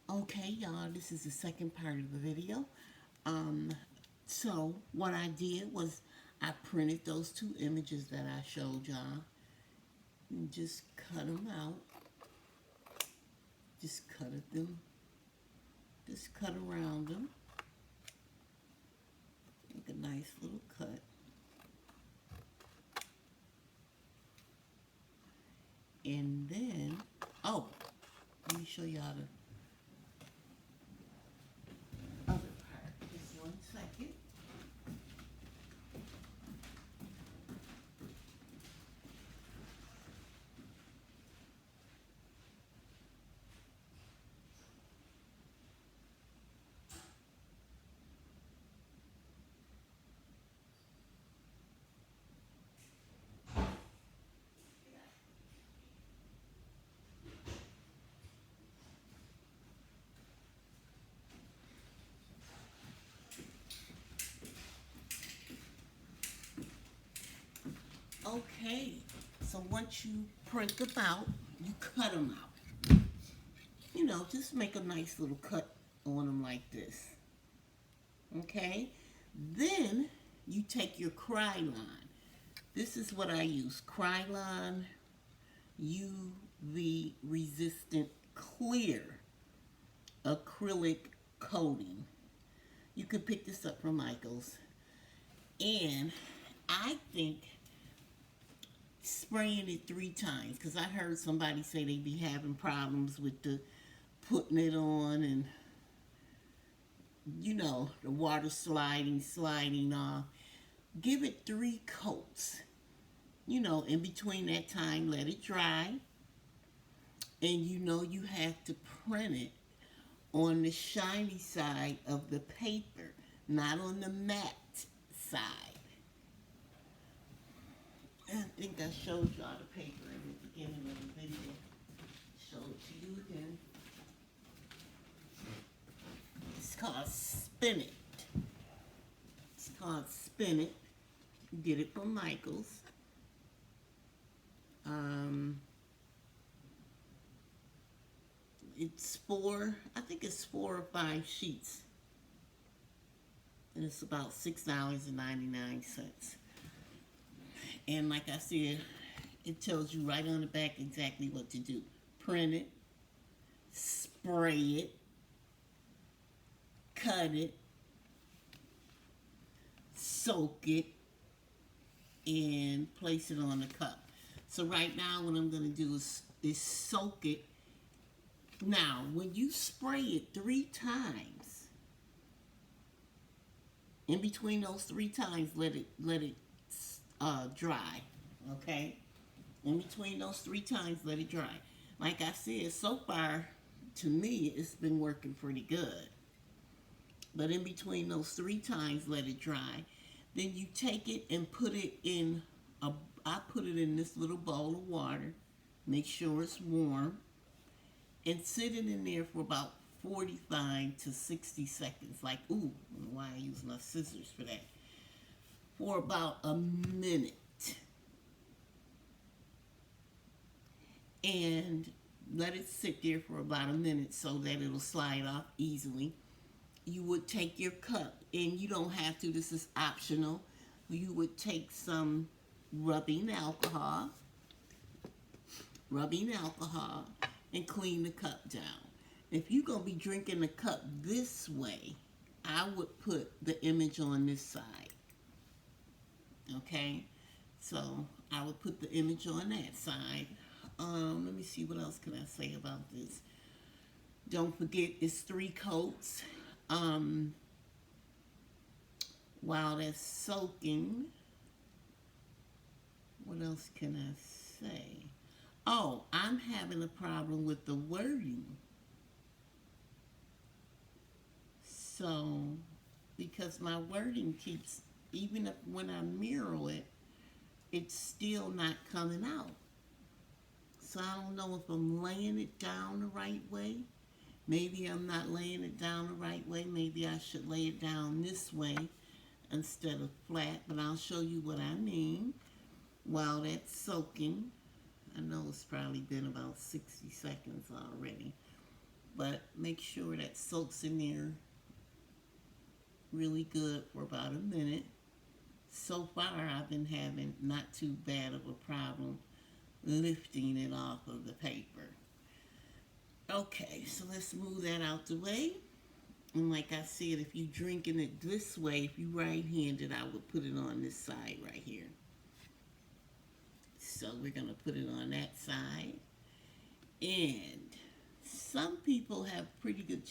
Okay, y'all, this is the second part of the video. Um, so what I did was I printed those two images that I showed y'all and just cut them out. Just cut them. Just cut around them. Make a nice little cut. And then, oh, let me show y'all the other part. Just 1 second. Okay, so once you print them out, you cut them out. You know, just make a nice little cut on them like this. Okay, then you take your Krylon. This is what I use, Krylon UV resistant clear acrylic coating. You could pick this up from Michael's. And I think spraying it 3 times, because I heard somebody say they be having problems with the putting it on and you know the water sliding off. Give it 3 coats. You know, in between that time, let it dry. And you know you have to print it on the shiny side of the paper, not on the matte side. I think I showed y'all the paper in the beginning of the video. Show it to you again. It's called Spin It. It's called Spin It. Get it from Michael's. It's I think it's 4 or 5 sheets. And it's about $6.99. And like I said, it tells you right on the back exactly what to do. Print it, spray it, cut it, soak it, and place it on the cup. So right now what I'm going to do is soak it. Now, when you spray it 3 times, in between those 3 times, let it dry. Okay? In between those 3 times, let it dry. Like I said, so far, to me, it's been working pretty good. But in between those 3 times, let it dry. Then you take it and put it in I put it in this little bowl of water. Make sure it's warm. And sit it in there for about 45 to 60 seconds. Like, ooh, I don't know why I use my scissors for that. For about a minute. And let it sit there for about a minute so that it'll slide off easily. You would take your cup, and you don't have to, this is optional. You would take some rubbing alcohol, and clean the cup down. If you're going to be drinking the cup this way, I would put the image on this side. Okay? So I would put the image on that side. Let me see, what else can I say about this? Don't forget, it's 3 coats. While that's soaking, what else can I say? Oh, I'm having a problem with the wording. So, because my wording keeps, even if when I mirror it, it's still not coming out. So I don't know if I'm laying it down the right way. Maybe I'm not laying it down the right way. Maybe I should lay it down this way instead of flat. But I'll show you what I mean while that's soaking. I know it's probably been about 60 seconds already. but make sure that soaks in there really good for about a minute. So far, I've been having not too bad of a problem lifting it off of the paper. Okay, so let's move that out the way. And like I said, if you're drinking it this way, if you're right-handed, I would put it on this side right here. So we're going to put it on that side. And some people have pretty good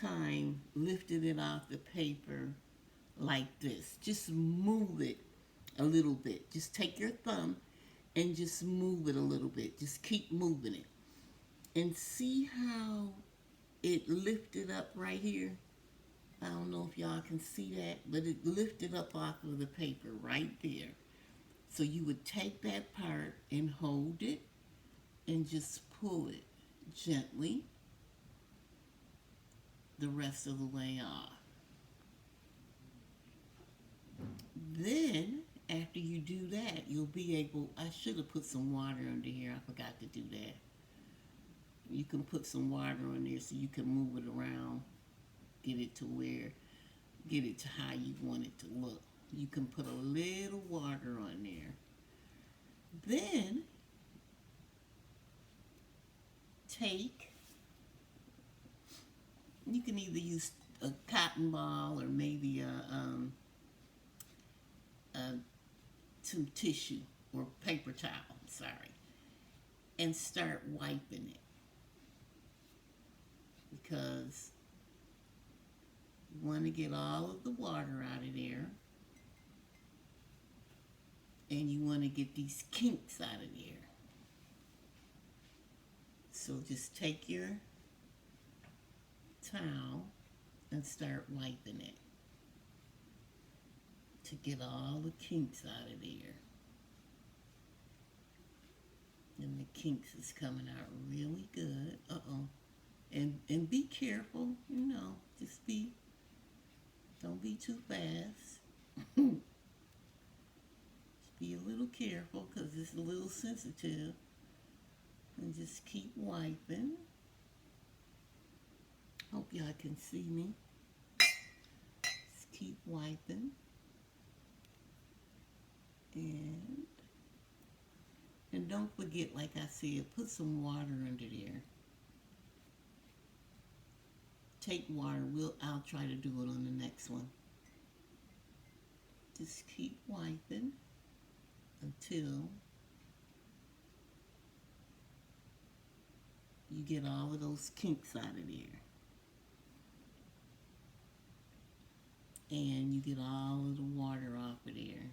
time lifting it off the paper like this. Just move it a little bit. Just take your thumb and just move it a little bit. Just keep moving it. And see how it lifted up right here? I don't know if y'all can see that, but it lifted up off of the paper right there. So you would take that part and hold it and just pull it gently the rest of the way off. Then, after you do that, you'll be able, I should have put some water under here. I forgot to do that. You can put some water on there so you can move it around, get it to how you want it to look. You can put a little water on there. Then, you can either use a cotton ball or maybe some tissue or paper towel, and start wiping it. Because you want to get all of the water out of there. And you want to get these kinks out of there. So just take your towel and start wiping it to get all the kinks out of there. And the kinks is coming out really good. And be careful, don't be too fast. Just be a little careful because it's a little sensitive. And just keep wiping. Hope y'all can see me. Just keep wiping. And don't forget, like I said, put some water under there. Take water. I'll try to do it on the next one. Just keep wiping until you get all of those kinks out of there. And you get all of the water off of there.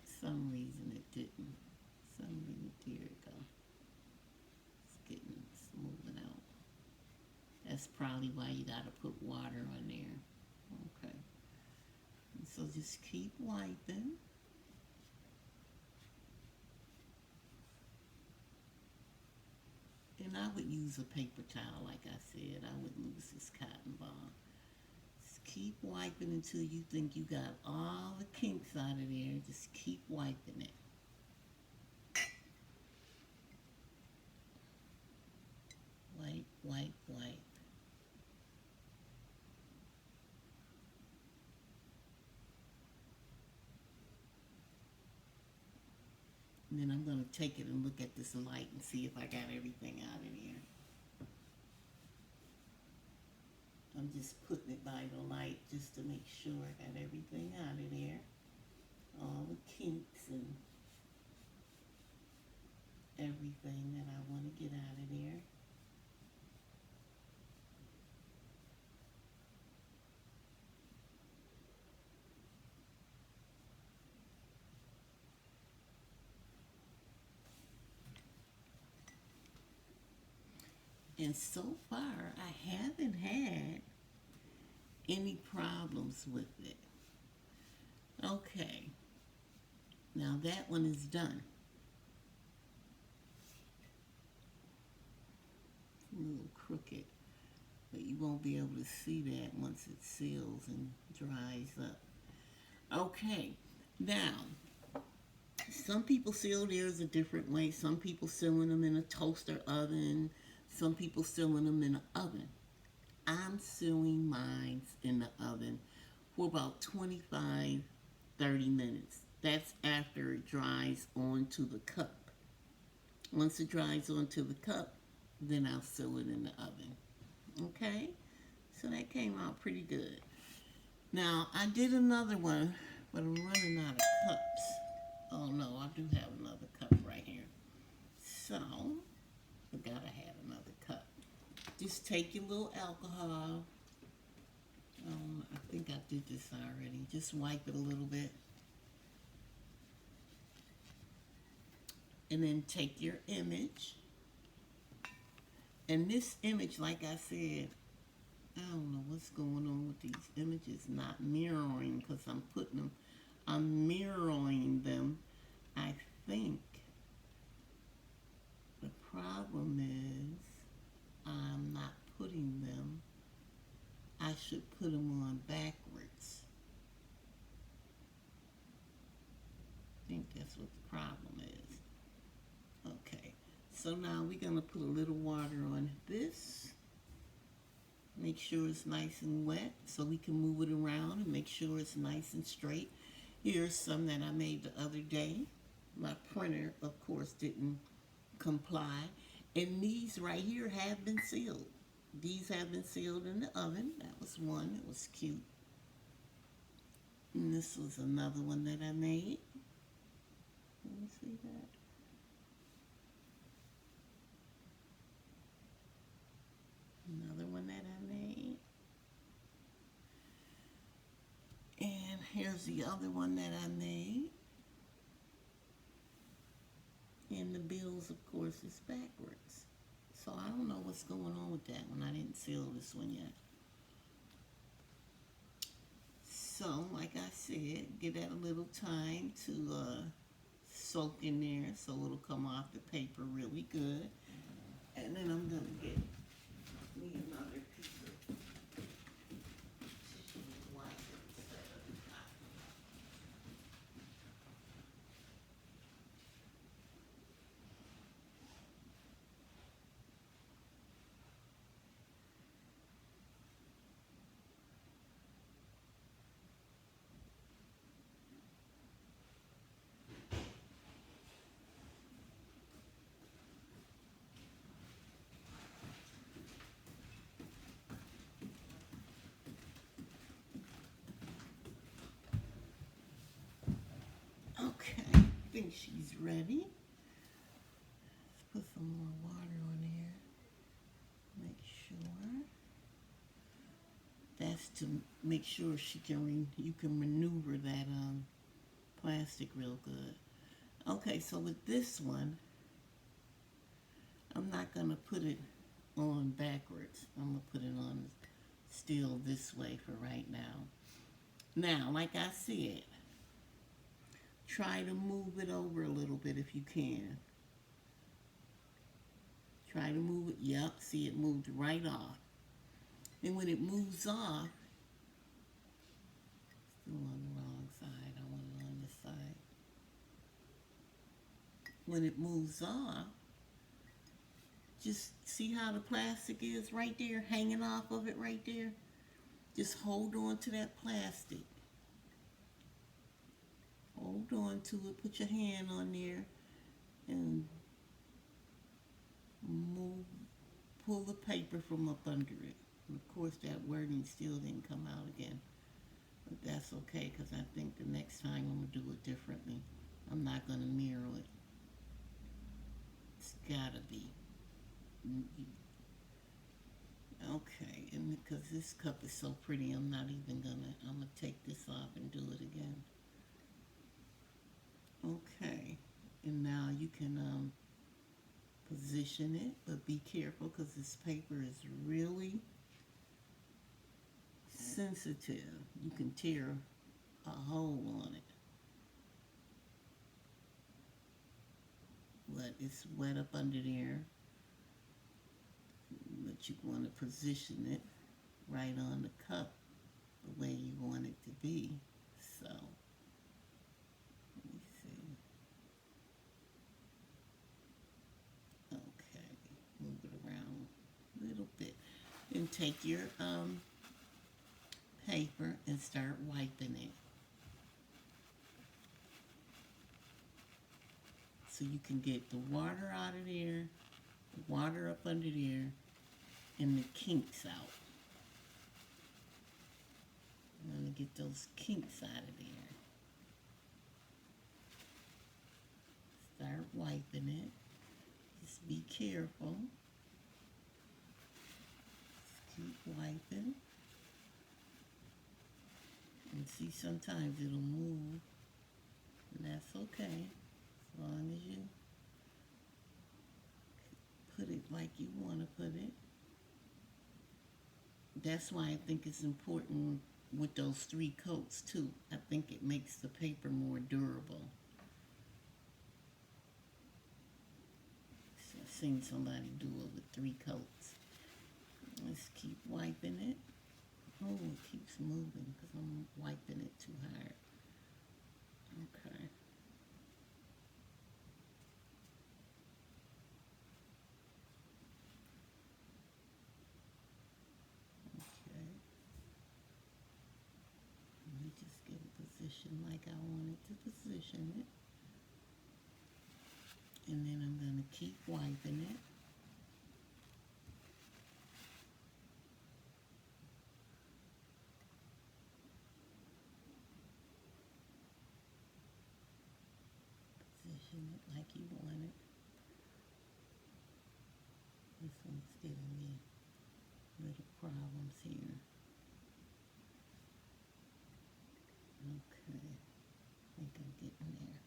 For some reason it didn't. There it go. It's moving out. That's probably why you gotta put water on there. Okay. And so just keep wiping. And I would use a paper towel, like I said. I wouldn't use this cotton ball. Just keep wiping until you think you got all the kinks out of there. Just keep wiping it. Wipe, wipe, wipe. And then I'm going to take it and look at this light and see if I got everything out of there. I'm just putting it by the light just to make sure I got everything out of there. All the kinks and everything that I want to get out of there. And so far, I haven't had any problems with it. Okay. Now that one is done. It's a little crooked, but you won't be able to see that once it seals and dries up. Okay. Now, Some people seal theirs a different way. Some people sealing them in a toaster oven. Some people sealing them in an oven. I'm sealing mine in the oven for about 25, 30 minutes. That's after it dries onto the cup. Once it dries onto the cup, then I'll seal it in the oven. Okay? So that came out pretty good. Now, I did another one, but I'm running out of cups. Oh no, I do have another cup right here. So, forgot I had another cup. Just take your little alcohol. I think I did this already. Just wipe it a little bit. And then take your image. And this image, like I said, I don't know what's going on with these images not mirroring because I'm mirroring them. I think the problem is I'm not putting them. I should put them on backwards. I think that's what the problem is. Okay, so now we're going to put a little water on this. Make sure it's nice and wet so we can move it around and make sure it's nice and straight. Here's some that I made the other day. My printer, of course, didn't comply. And these right here have been sealed. These have been sealed in the oven. That was one. It was cute. And this was another one that I made. Let me see that. Another one that I made. And here's the other one that I made. And the bills, of course, is backwards. So I don't know what's going on with that one. I didn't seal this one yet. So, like I said, give that a little time to soak in there so it'll come off the paper really good. And then I'm going to get me another piece of tissue to wipe it instead of the cotton. Okay, I think she's ready. Let's put some more water on here. Make sure. That's to make sure you can maneuver that plastic real good. Okay, so with this one, I'm not gonna put it on backwards. I'm gonna put it on still this way for right now. Now, like I said, try to move it over a little bit if you can. Try to move it. Yep, see, it moved right off. And when it moves off, still on the wrong side. I want it on this side. When it moves off, just see how the plastic is right there, hanging off of it right there? Just hold on to that plastic. Hold on to it, put your hand on there, and pull the paper from up under it. And of course, that wording still didn't come out again. But that's okay, because I think the next time I'm going to do it differently. I'm not going to mirror it. It's got to be. Okay, and because this cup is so pretty, I'm going to take this off and do it again. Okay, and now you can position it, but be careful because this paper is really sensitive. You can tear a hole on it. But it's wet up under there. But you want to position it right on the cup the way you want it to be. So, let me see. can take your paper and start wiping it. So you can get the water out of there, the water up under there, and the kinks out. I'm going to get those kinks out of there. Start wiping it. Just be careful. Just keep wiping. And see, sometimes it'll move. And that's okay. As long as you put it like you want to put it. That's why I think it's important with those 3 coats too. I think it makes the paper more durable. So I've seen somebody do it with 3 coats. Let's keep wiping it. Oh, it keeps moving because I'm wiping it too hard. Okay. Let me just get it positioned like I wanted to position it. And then I'm going to keep wiping it. Position it like you want it. This one's giving me little problems here. Okay, I think I'm getting there.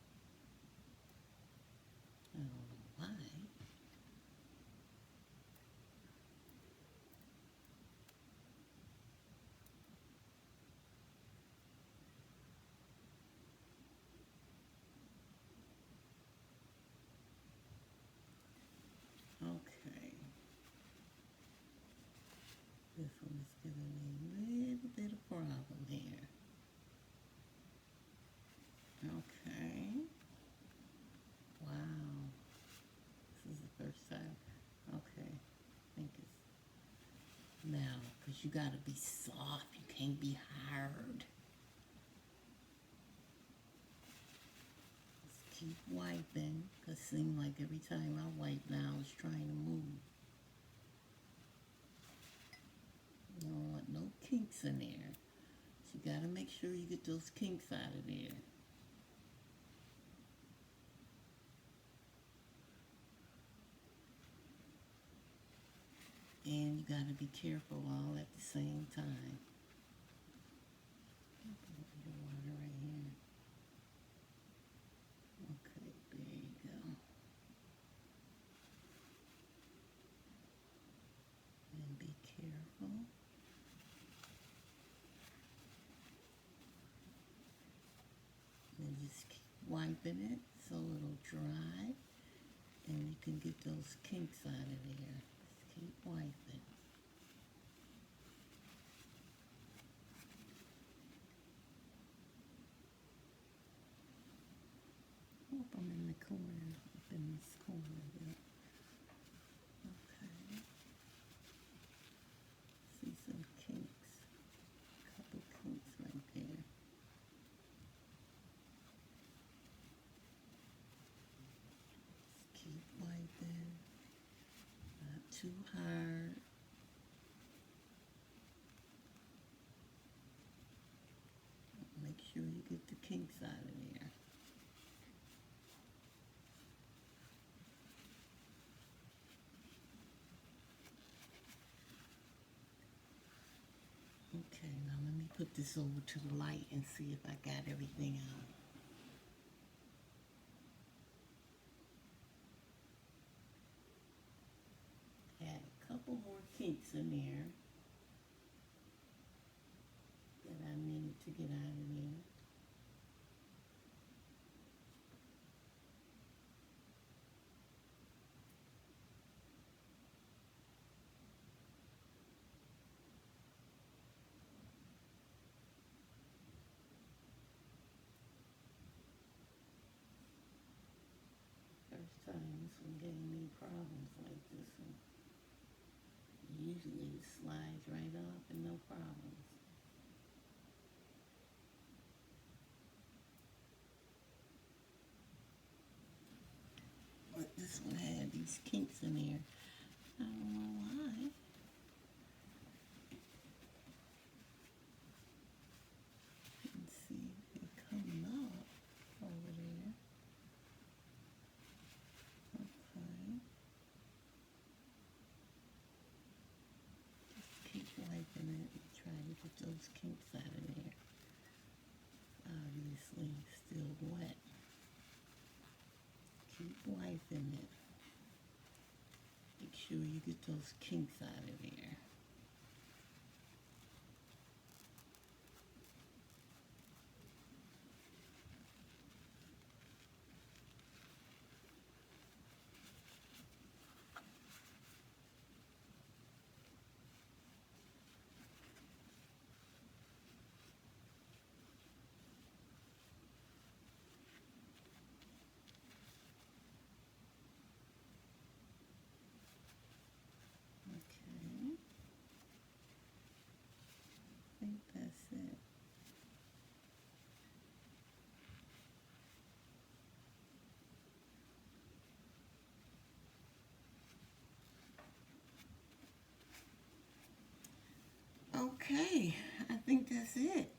I don't know why. Okay. This one is giving me a little bit of problem here. Okay. Wow. This is the first time. Okay. I think it's now, because you got to be soft. You can't be hard. Just keep wiping, because it seems like every time I wipe now, it's trying to move. You don't want no kinks in there. So you got to make sure you get those kinks out of there. And you got to be careful all at the same time. Put a little water right here. Okay, there you go. And be careful. And just keep wiping it so it'll dry. And you can get those kinks out of there. Just keep wiping. Hope I'm in the corner, up in this corner here. Okay. See some kinks. A couple kinks right there. Just keep wiping. Not too hard. Make sure you get the kinks out of there. Okay, now let me put this over to the light and see if I got everything out. Had a couple more kinks in there that I needed to get out of there. First time this one gave me problems like this one. Usually it slides problems. But this one had these kinks in here. I don't know why. Let's see, they're coming up over there. Okay. Just keep wiping it and try to get those kinks out of there. Obviously, still wet. Keep wiping it. Make sure you get those kinks out of there. Okay. I think that's it. Okay, I think that's it.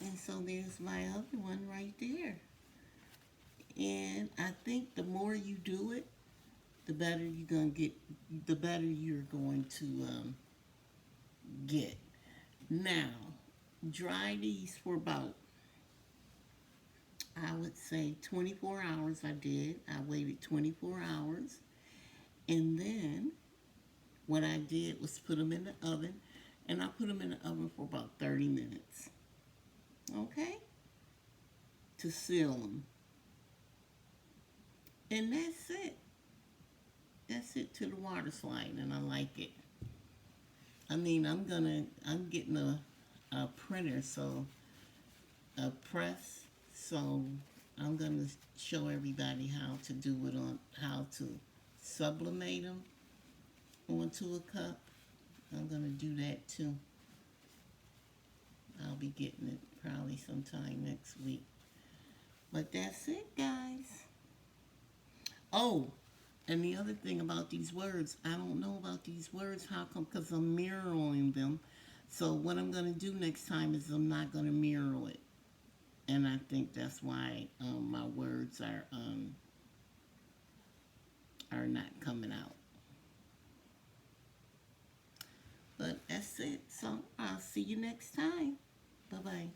And so there's my other one right there. And I think the more you do it, the better you're gonna get. The better you're going to get. Now, dry these for about, I would say, 24 hours. I did. I waited 24 hours, and then what I did was put them in the oven, and I put them in the oven for about 30 minutes. Okay, to seal them. And that's it. That's it to the water slide, and I like it. I mean, I'm getting a printer, so a press, so I'm gonna show everybody how to do it on how to sublimate them onto a cup. I'm gonna do that too. I'll be getting it probably sometime next week. But that's it, guys. Oh, and the other thing about these words, I don't know about these words. How come? Because I'm mirroring them. So what I'm going to do next time is I'm not going to mirror it. And I think that's why my words are not coming out. But that's it. So I'll see you next time. Bye-bye.